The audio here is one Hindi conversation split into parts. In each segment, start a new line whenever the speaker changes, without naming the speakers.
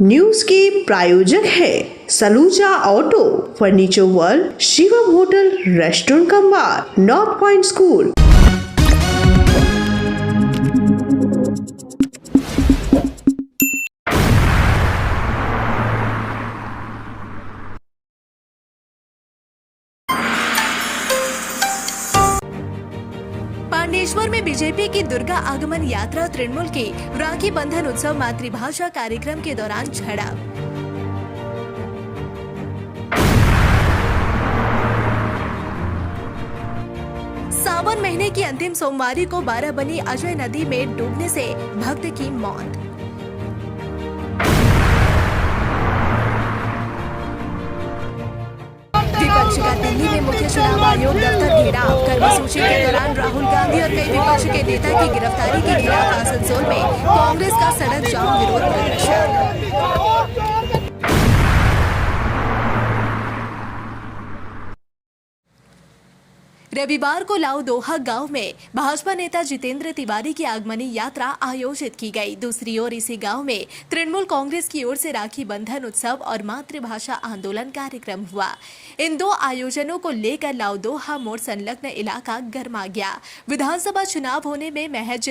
न्यूज के प्रायोजक है Saluja auto, furniture world, Shivam hotel, restaurant cum bar, north point school.
Pandeshwar में बीजेपी की दुर्गा आगमन यात्रा तृणमूल की राखी बंधन उत्सव मातृभाषा कार्यक्रम के दौरान झड़प। सावन महीने की अंतिम सोमवारी को बाराबनी अजय नदी में डूबने से भक्त की मौत। विपक्ष का दिल्ली में मुख्य चुनाव आयोग दफ्तर घेराव। कर्मसूची के दौरान राहुल गांधी और कई विपक्ष के नेता की गिरफ्तारी के खिलाफ आसनसोल में कांग्रेस का सड़क जाम विरोध प्रदर्शन। रविवार को लाउदोहा गांव में भाजपा नेता जितेंद्र तिवारी की आगमनी यात्रा आयोजित की गई। दूसरी ओर इसी गांव में तृणमूल कांग्रेस की ओर से राखी बंधन उत्सव और मातृभाषा आंदोलन कार्यक्रम हुआ। इन दो आयोजनों को लेकर लाउदोहा मोड़ संलग्न इलाका गर्मा गया। विधानसभा चुनाव होने में महज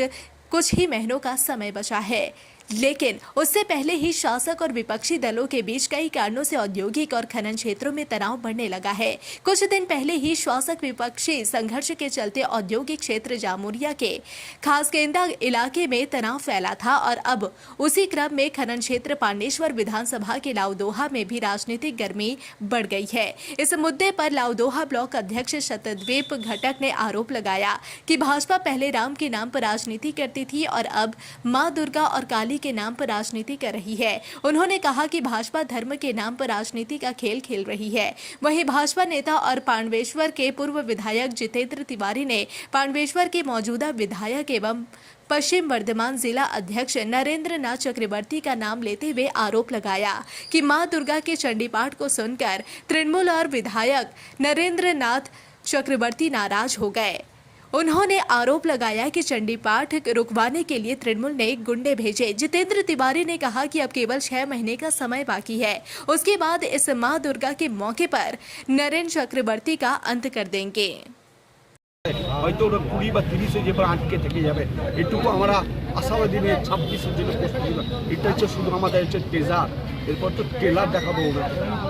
कुछ ही महीनों का समय बचा है, लेकिन उससे पहले ही शासक और विपक्षी दलों के बीच कई कारणों से औद्योगिक और खनन क्षेत्रों में तनाव बढ़ने लगा है। कुछ दिन पहले ही शासक विपक्षी संघर्ष के चलते औद्योगिक क्षेत्र जामुरिया के खासकेंदा इलाके में तनाव फैला था और अब उसी क्रम में खनन क्षेत्र पांडेश्वर विधानसभा के लाउदोहा में भी राजनीतिक गर्मी बढ़ गई है। इस मुद्दे पर लाउदोहा ब्लॉक अध्यक्ष शतद्वीप घटक ने आरोप लगाया कि भाजपा पहले राम के नाम पर राजनीति करती थी और अब मां दुर्गा और काली के नाम पर राजनीति कर रही है। उन्होंने कहा कि भाजपा धर्म के नाम पर राजनीति का खेल खेल रही है। वहीं भाजपा नेता और पांडवेश्वर के पूर्व विधायक जितेंद्र तिवारी ने पांडवेश्वर के मौजूदा विधायक एवं पश्चिम वर्धमान जिला अध्यक्ष नरेंद्र नाथ चक्रवर्ती का नाम लेते हुए आरोप लगाया कि मां दुर्गा के चंडी पाठ को सुनकर तृणमूल और विधायक नरेंद्र नाथ चक्रवर्ती नाराज हो गए। उन्होंने आरोप लगाया कि चंडी पाठ रुकवाने के लिए तृणमूल ने गुंडे भेजे। जितेंद्र तिवारी ने कहा कि अब केवल 6 महीने का समय बाकी है, उसके बाद इस मां दुर्गा के मौके पर नरेंद्र चक्रवर्ती का अंत कर देंगे।
হয়তো 20 বা 30 যে আটকে থেকে যাবে এটুকু আমরা আশাবাদী নিয়ে 26 জন্য প্রস্তুতি। এটা হচ্ছে শুধু আমাদের হচ্ছে টেজার, এরপর তো ট্রেলার দেখাবো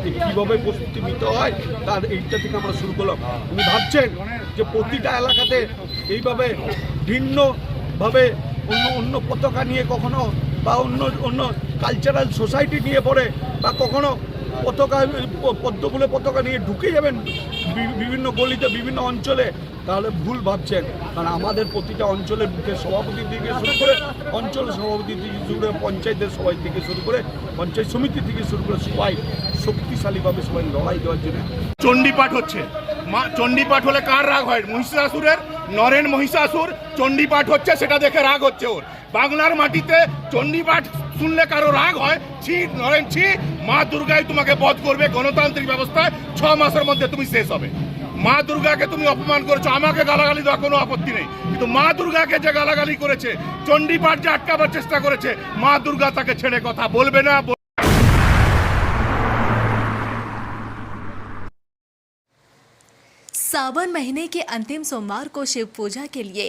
যে কীভাবে প্রস্তুতি নিতে হয় তার এইটা থেকে আমরা শুরু করলাম। উনি ভাবছেন যে প্রতিটা এলাকাতে এইভাবে ভিন্নভাবে অন্য পতাকা নিয়ে কখনো বা অন্য কালচারাল সোসাইটি নিয়ে পড়ে বা কখনো পতাকা পদ্মফুলের পতাকা নিয়ে ঢুকে যাবেন বিভিন্ন গলিতে বিভিন্ন অঞ্চলে, তাহলে ভুল ভাবছেন। কারণ আমাদের প্রতিটা অঞ্চলের বুথের সভাপতি থেকে শুরু করে অঞ্চল সভাপতি থেকে শুরু করে পঞ্চায়েতের সবাই থেকে শুরু করে পঞ্চায়েত সমিতি থেকে শুরু করে সবাই শক্তিশালীভাবে সবাই লড়াই দেওয়ার জন্য
চণ্ডীপাঠ হচ্ছে। চণ্ডীপাঠ হলে কার রাগ হয়? মহিষাসুরের। নরেন মহিষাসুর চণ্ডীপাঠ হচ্ছে, সেটা দেখে রাগ হচ্ছে ওর। বাংলার মাটিতে চণ্ডীপাঠ শুনলে কারো রাগ হয়? ছি নরেন ছি, মা দুর্গাই তোমাকে বধ করবে। গণতান্ত্রিক ব্যবস্থায় 6 মাসের মধ্যে তুমি শেষ হবে। মা দুর্গাকে তুমি অপমান করেছো, আমাকে গালাগালি দেওয়া কোনো আপত্তি নেই, কিন্তু মা দুর্গাকে যে গালাগালি করেছে, চণ্ডীপাঠ যে আটকাবার চেষ্টা করেছে, মা দুর্গা তাকে ছেড়ে কথা বলবে না।
सावन महीने के अंतिम सोमवार को शिव पूजा के लिए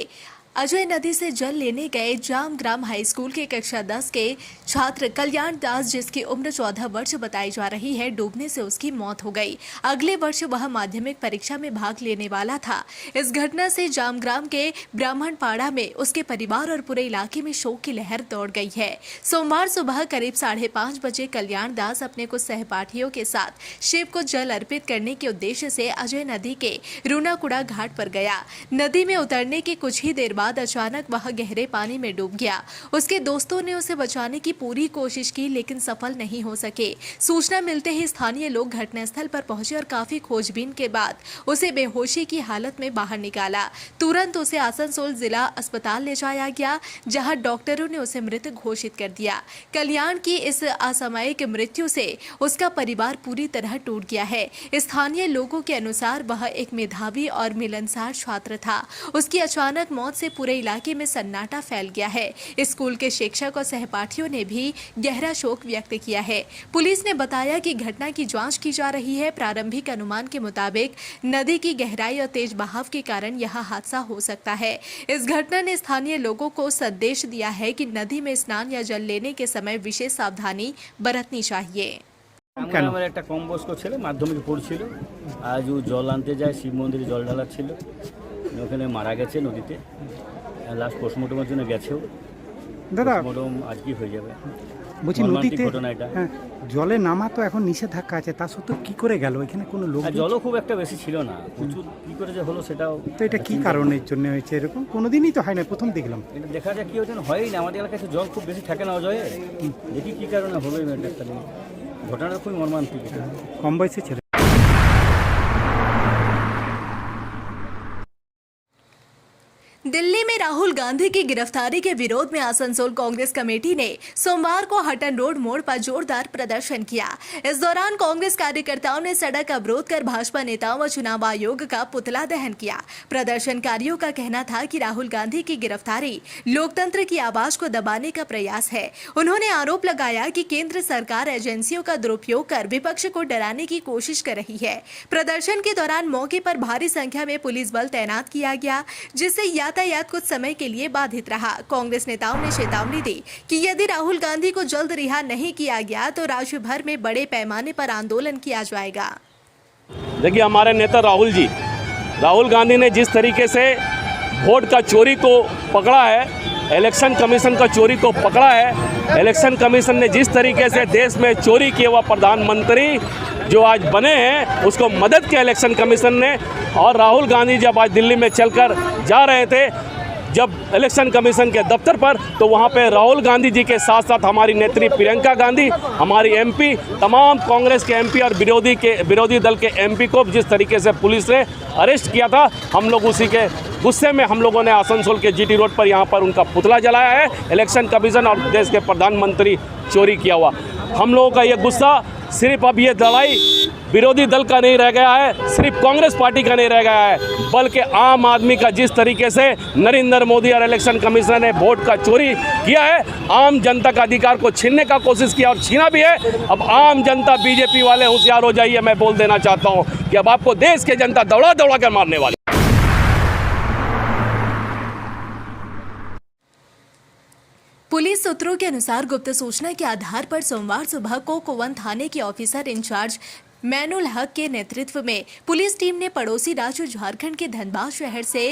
अजय नदी से जल लेने गए जामग्राम हाई स्कूल के कक्षा 10 के छात्र कल्याण दास, जिसकी उम्र 14 वर्ष बताई जा रही है, डूबने से उसकी मौत हो गई। अगले वर्ष वह माध्यमिक परीक्षा में भाग लेने वाला था। इस घटना से जामग्राम के ब्राह्मणपाड़ा में उसके परिवार और पूरे इलाके में शोक की लहर दौड़ गई है। सोमवार सुबह करीब 5:30 बजे कल्याण दास अपने कुछ सहपाठियों के साथ शिव को जल अर्पित करने के उद्देश्य से अजय नदी के रूनाकुड़ा घाट पर गया। नदी में उतरने के कुछ ही देर बाद अचानक वह गहरे पानी में डूब गया। उसके दोस्तों ने उसे बचाने की पूरी कोशिश की, लेकिन सफल नहीं हो सके। सूचना मिलते ही स्थानीय लोग घटनास्थल पर पहुंचे और काफी खोजबीन के बाद उसे बेहोशी की हालत में बाहर निकाला। तुरंत उसे आसनसोल जिला अस्पताल ले जाया गया, जहां डॉक्टरों ने उसे मृत घोषित कर दिया। कल्याण की इस असामयिक मृत्यु से उसका परिवार पूरी तरह टूट गया है। स्थानीय लोगों के अनुसार वह एक मेधावी और मिलनसार छात्र था। उसकी अचानक मौत से पूरे इलाके में सन्नाटा फैल गया है। स्कूल के शिक्षक और सहपाठियों ने भी गहरा शोक व्यक्त किया है। पुलिस ने बताया कि घटना की जांच की जा रही है। प्रारंभिक अनुमान के मुताबिक नदी की गहराई और तेज बहाव के कारण यह हादसा हो सकता है। इस घटना ने स्थानीय लोगों को संदेश दिया है कि नदी में स्नान या जल लेने के समय विशेष सावधानी बरतनी चाहिए।
আমার একটা কম বয়স্ক ছেলে মাধ্যমিক পড়ছিল, আজ ও জল আনতে যায়, শিব মন্দিরে জল ঢালাচ্ছিল, ওখানে মারা গেছে নদীতে। লাস্ট পোস্টমর্টমের জন্য গেছেও,
দাদা
পোস্টমর্টম আজকেই হয়ে যাবে।
বলছি
মর্মান্তিক
নদীতে
ঘটনা এটা।
হ্যাঁ, জলে নামা তো এখন নিষেধাজ্ঞা আছে, তা সত্ত্বেও কি করে গেল? এখানে কোনো লোক
আর জলও খুব একটা বেশি ছিল না, প্রচুর কী করে যে হলো সেটাও।
তো এটা কি কারণের জন্য হয়েছে এরকম? কোনোদিনই তো হয় না, প্রথম দেখলাম।
এটা দেখা যায় কি হয়েছে হয়ই না, আমাদের এলাকায় তো জল খুব বেশি থাকে না অজয়ে। দেখি কী কারণে হলো এই মেয়েটা, খালি ঘটনাটা খুবই মর্মান্তিক।
কম বয়সী ছেলে।
दिल्ली में राहुल गांधी की गिरफ्तारी के विरोध में आसनसोल कांग्रेस कमेटी ने सोमवार को हटन रोड मोड़ पर जोरदार प्रदर्शन किया। इस दौरान कांग्रेस कार्यकर्ताओं ने सड़क अवरोध कर भाजपा नेताओं व चुनाव आयोग का पुतला दहन किया। प्रदर्शनकारियों का कहना था कि राहुल गांधी की गिरफ्तारी लोकतंत्र की आवाज को दबाने का प्रयास है। उन्होंने आरोप लगाया कि केंद्र सरकार एजेंसियों का दुरुपयोग कर विपक्ष को डराने की कोशिश कर रही है। प्रदर्शन के दौरान मौके पर भारी संख्या में पुलिस बल तैनात किया गया, जिससे यातायात कुछ समय के लिए बाधित रहा। कांग्रेस नेताओं ने चेतावनी दी कि यदि राहुल गांधी को जल्द रिहा नहीं किया गया तो राज्य भर में बड़े पैमाने पर आंदोलन किया जाएगा।
देखिए, हमारे नेता राहुल गांधी ने जिस तरीके से वोट का चोरी को पकड़ा है, इलेक्शन कमीशन का चोरी को पकड़ा है, इलेक्शन कमीशन ने जिस तरीके से देश में चोरी किए हुआ प्रधानमंत्री जो आज बने हैं उसको मदद किया इलेक्शन कमीशन ने। और राहुल गांधी जब आज दिल्ली में चलकर जा रहे थे जब इलेक्शन कमीशन के दफ्तर पर, तो वहाँ पे राहुल गांधी जी के साथ साथ हमारी नेत्री प्रियंका गांधी, हमारी एमपी, तमाम कांग्रेस के एमपी और विरोधी दल के एमपी को जिस तरीके से पुलिस ने अरेस्ट किया था, हम लोग उसी के गुस्से में हम लोगों ने आसनसोल के जीटी रोड पर यहाँ पर उनका पुतला जलाया है। इलेक्शन कमीशन और देश के प्रधानमंत्री चोरी किया हुआ, हम लोगों का ये गुस्सा सिर्फ अब ये लड़ाई विरोधी दल का नहीं रह गया है, सिर्फ कांग्रेस पार्टी का नहीं रह गया है, बल्कि आम आदमी का जिस तरीके से नरेंद्र मोदी और इलेक्शन कमीशन ने वोट का चोरी किया है, आम जनता का अधिकार को छीनने का कोशिश किया और छीना भी है। अब आम जनता, बीजेपी वाले होशियार हो जाइए, मैं बोल देना चाहता हूँ कि अब आपको देश की जनता दौड़ा दौड़ा कर मारने वाली।
पुलिस सूत्रों के अनुसार गुप्त सूचना के आधार पर सोमवार सुबह को कोवन थाने के ऑफिसर इंचार्ज मैनुल हक के नेतृत्व में पुलिस टीम ने पड़ोसी राज्य झारखंड के धनबाद शहर से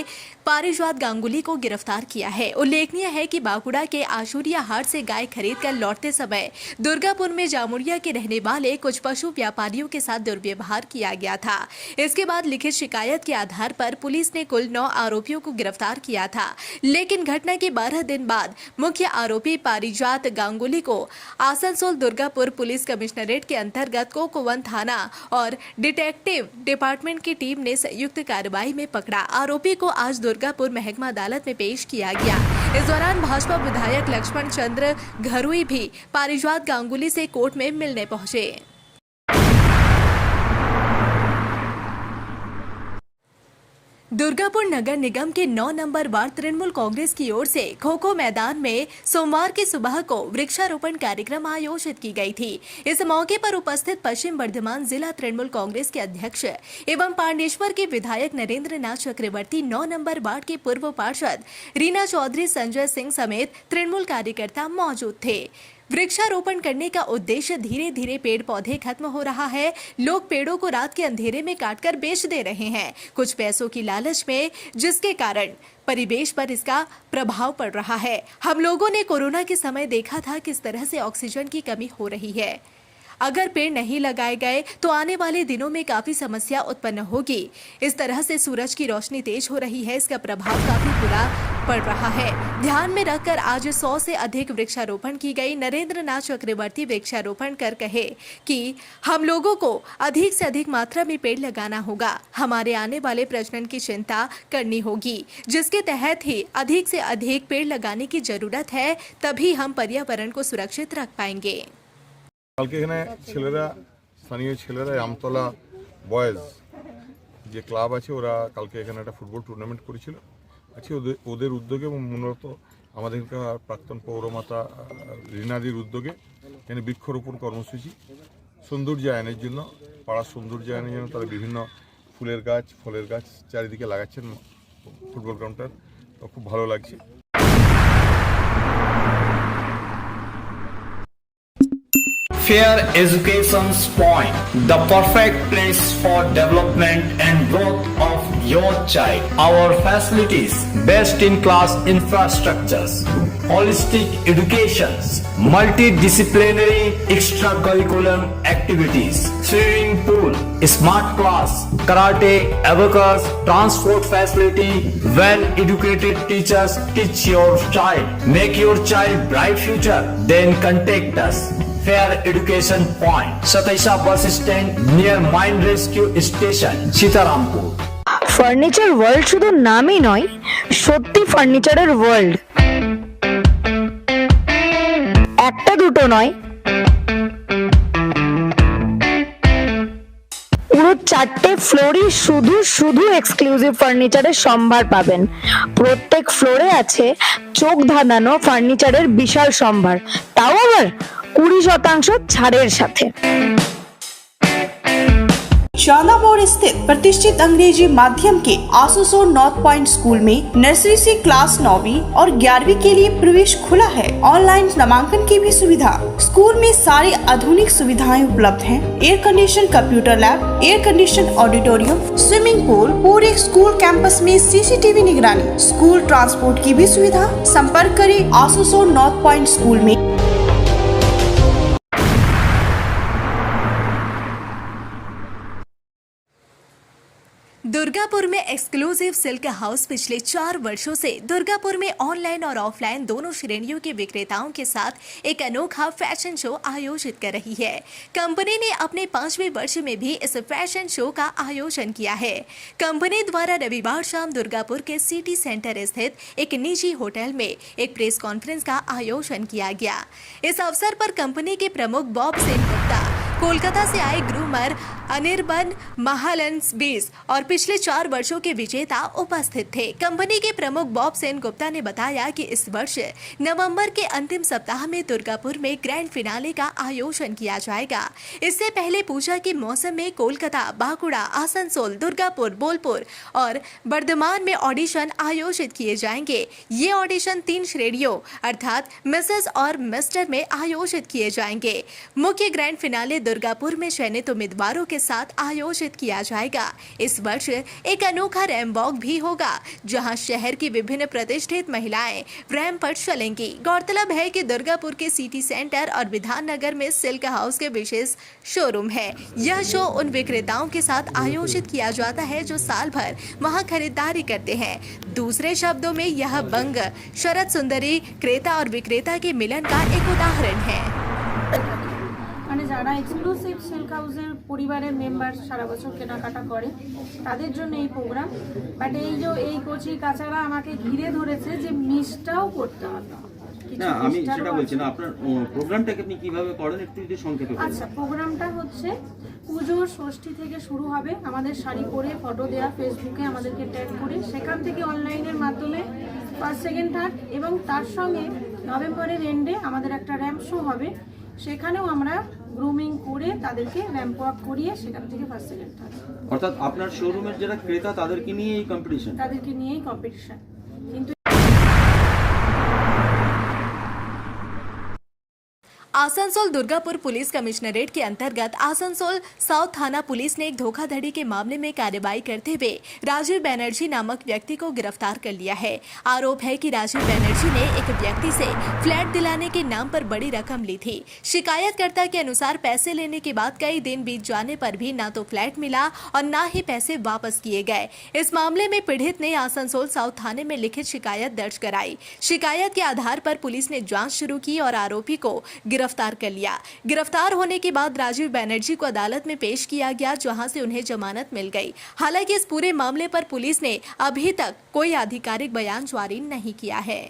पारिजात गांगुली को गिरफ्तार किया है। उल्लेखनीय है कि बांकुड़ा के आशुरिया हाट से गाय खरीदकर लौटते समय दुर्गापुर में जामुड़िया के रहने वाले कुछ पशु व्यापारियों के साथ दुर्व्यवहार किया गया था। इसके बाद लिखित शिकायत के आधार पर पुलिस ने कुल 9 आरोपियों को गिरफ्तार किया था, लेकिन घटना के 12 दिन बाद मुख्य आरोपी पारिजात गांगुली को आसनसोल दुर्गापुर पुलिस कमिश्नरेट के अंतर्गत कोवन थाना और डिटेक्टिव डिपार्टमेंट की टीम ने संयुक्त कार्रवाई में पकड़ा। आरोपी को आज दुर्गापुर महकमा अदालत में पेश किया गया। इस दौरान भाजपा विधायक लक्ष्मण चंद्र घरुई भी पारिजात गांगुली से कोर्ट में मिलने पहुंचे। दुर्गापुर नगर निगम के 9 नंबर वार्ड तृणमूल कांग्रेस की ओर से खो-खो मैदान में सोमवार की सुबह को वृक्षारोपण कार्यक्रम आयोजित की गई थी। इस मौके पर उपस्थित पश्चिम वर्धमान जिला तृणमूल कांग्रेस के अध्यक्ष एवं पांडेश्वर के विधायक नरेंद्र नाथ चक्रवर्ती, 9 नंबर वार्ड के पूर्व पार्षद रीना चौधरी, संजय सिंह समेत तृणमूल कार्यकर्ता मौजूद थे। वृक्षारोपण करने का उद्देश्य धीरे धीरे पेड़ पौधे खत्म हो रहा है। लोग पेड़ों को रात के अंधेरे में काटकर बेच दे रहे हैं, कुछ पैसों की लालच में, जिसके कारण परिवेश पर इसका प्रभाव पड़ रहा है। हम लोगों ने कोरोना के समय देखा था किस तरह से ऑक्सीजन की कमी हो रही है। अगर पेड़ नहीं लगाए गए तो आने वाले दिनों में काफी समस्या उत्पन्न होगी। इस तरह से सूरज की रोशनी तेज हो रही है, इसका प्रभाव काफी बुरा पड़ रहा है। ध्यान में रखकर आज 100 से अधिक वृक्षारोपण की गई। नरेंद्र नाथ चक्रवर्ती वृक्षारोपण कर कहे कि हम लोगों को अधिक से अधिक मात्रा में पेड़ लगाना होगा। हमारे आने वाले प्रजनन की चिंता करनी होगी, जिसके तहत ही अधिक से अधिक पेड़ लगाने की जरूरत है, तभी हम पर्यावरण को सुरक्षित रख पाएंगे।
কালকে এখানে ছেলেরা, স্থানীয় ছেলেরা, আমতলা বয়েজ যে ক্লাব আছে, ওরা কালকে এখানে একটা ফুটবল টুর্নামেন্ট করেছিল। আছে ওদের উদ্যোগে এবং মূলত আমাদেরকার প্রাক্তন পৌরমাতা রীনাদির উদ্যোগে এখানে বৃক্ষরোপণ কর্মসূচি সৌন্দর্যায়নের জন্য, পাড়ার সৌন্দর্যায়নের জন্য তারা বিভিন্ন ফুলের গাছ, ফলের গাছ চারিদিকে লাগাচ্ছেন ফুটবল গ্রাউন্ডটার। খুব ভালো লাগছে।
Fair Education's Point, the perfect place for development and growth of your child. Our facilities, best-in-class infrastructures, holistic educations, multidisciplinary extracurricular activities, swimming pool, smart class, karate, abacus, transport facility, well-educated teachers teach your child. Make your child bright future. Then contact us. Fair Education Point, Sataisha Bus Stand near Mine Rescue Station, Sitarampur.
Furniture world শুধু নামই নয়, সত্যি ফার্নিচারের ওয়ার্ল্ড। একটা দুটো নয়, পুরো 4টে ফ্লোরই শুধু শুধু এক্সক্লুসিভ ফার্নিচারের সম্ভার পাবেন। প্রত্যেক ফ্লোরে আছে চোখ ধাঁধানো ফার্নিচারের বিশাল সম্ভার, তাও আবার 20% ছাড়ের সাথে।
चांदा मोड़ स्थित प्रतिष्ठित अंग्रेजी माध्यम के आसुसोर नॉर्थ पॉइंट स्कूल में नर्सरी से क्लास 9वीं और 11वीं के लिए प्रवेश खुला है। ऑनलाइन नामांकन की भी सुविधा। स्कूल में सारी आधुनिक सुविधाएं उपलब्ध हैं। Air condition computer lab, air condition auditorium, swimming pool, पूरे स्कूल कैंपस में सीसीटीवी निगरानी, स्कूल ट्रांसपोर्ट की भी सुविधा। संपर्क करें आसुसोर नॉर्थ पॉइंट स्कूल में।
दुर्गापुर में एक्सक्लूसिव सिल्क हाउस पिछले 4 वर्षों से दुर्गापुर में ऑनलाइन और ऑफलाइन दोनों श्रेणियों के विक्रेताओं के साथ एक अनोखा फैशन शो आयोजित कर रही है। कंपनी ने अपने 5वें वर्ष में भी इस फैशन शो का आयोजन किया है। कंपनी द्वारा रविवार शाम दुर्गापुर के सिटी सेंटर स्थित एक निजी होटल में एक प्रेस कॉन्फ्रेंस का आयोजन किया गया। इस अवसर पर कंपनी के प्रमुख बॉब सेनगुप्ता, कोलकाता से आए ग्रूमर अनिर्बन महालनसबीस और पिछले 4 वर्षों के विजेता उपस्थित थे। कंपनी के प्रमुख बॉब सेनगुप्ता ने बताया कि इस वर्ष नवंबर के अंतिम सप्ताह में दुर्गापुर में ग्रैंड फिनाले का आयोजन किया जाएगा। इससे पहले पूजा के मौसम में कोलकाता, बांकुड़ा, आसनसोल, दुर्गापुर, बोलपुर और बर्धमान में ऑडिशन आयोजित किए जाएंगे। ये ऑडिशन 3 श्रेणियों अर्थात मिसेस और मिस्टर में आयोजित किए जाएंगे। मुख्य ग्रैंड फिनाले दुर्गापुर में चयनित उम्मीदवारों के साथ आयोजित किया जाएगा। इस वर्ष एक अनोखा रैंप वॉक भी होगा, जहां शहर की विभिन्न प्रतिष्ठित महिलाएं रैंप पर चलेंगी। गौरतलब है कि दुर्गापुर के सिटी सेंटर और विधान नगर में सिल्क हाउस के विशेष शोरूम है। यह शो उन विक्रेताओं के साथ आयोजित किया जाता है जो साल भर वहां खरीदारी करते हैं। दूसरे शब्दों में यह बंग शरद सुंदरी क्रेता और विक्रेता के मिलन का एक उदाहरण है।
মানে যারা এক্সক্লুসিভ সিল্ক হাউসের পরিবারের মেম্বার সারা বছর কেনাকাটা করে তাদের জন্য এই প্রোগ্রাম। বাট এই কচি কাচারা আমাকে ঘিরে ধরেছে যে মিসটাও করতে হবে।
না আমি সেটা বলছি না, আপনার প্রোগ্রামটাকে আপনি কিভাবে করেন একটু যদি সংক্ষেপে বলেন।
আচ্ছা, প্রোগ্রামটা হচ্ছে পুজোর ষষ্ঠী থেকে শুরু হবে। আমাদের শাড়ি পরে ফটো দেওয়া, ফেসবুকে আমাদেরকে ট্যাগ করে সেখান থেকে অনলাইনের মাধ্যমে ফার্স্ট, সেকেন্ড, থার্ড এবং তার সঙ্গে নভেম্বরের এন্ডে আমাদের একটা র্যাম্প শো হবে। সেখানেও আমরা গ্রুমিং করে তাদেরকে র্যাম্প ওয়াক করিয়ে সেখান থেকে ফার্স্ট, সেকেন্ড, থার্ড।
অর্থাৎ আপনার শোরুমের যারা ক্রেতা তাদেরকে নিয়ে এই কম্পিটিশন,
তাদেরকে নিয়েই কম্পিটিশন। কিন্তু
आसनसोल दुर्गापुर पुलिस कमिश्नरेट के अंतर्गत आसनसोल साउथ थाना पुलिस ने एक धोखाधड़ी के मामले में कार्रवाई करते हुए राजीव बनर्जी नामक व्यक्ति को गिरफ्तार कर लिया है। आरोप है कि राजीव बनर्जी ने एक व्यक्ति से फ्लैट दिलाने के नाम पर बड़ी रकम ली थी। शिकायतकर्ता के अनुसार पैसे लेने के बाद कई दिन बीत जाने पर भी ना तो फ्लैट मिला और ना ही पैसे वापस किए गए। इस मामले में पीड़ित ने आसनसोल साउथ थाने में लिखित शिकायत दर्ज कराई। शिकायत के आधार पर पुलिस ने जांच शुरू की और आरोपी को गिरफ्तार कर लिया। गिरफ्तार होने के बाद राजीव बनर्जी को अदालत में पेश किया गया, जहां से उन्हें जमानत मिल गई। हालांकि इस पूरे मामले पर पुलिस ने अभी तक कोई आधिकारिक बयान जारी नहीं किया है।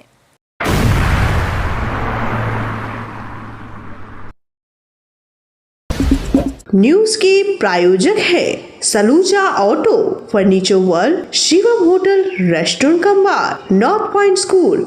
न्यूज के प्रायोजक है Saluja auto, furniture world, Shivam hotel, restaurant cum bar, north point school.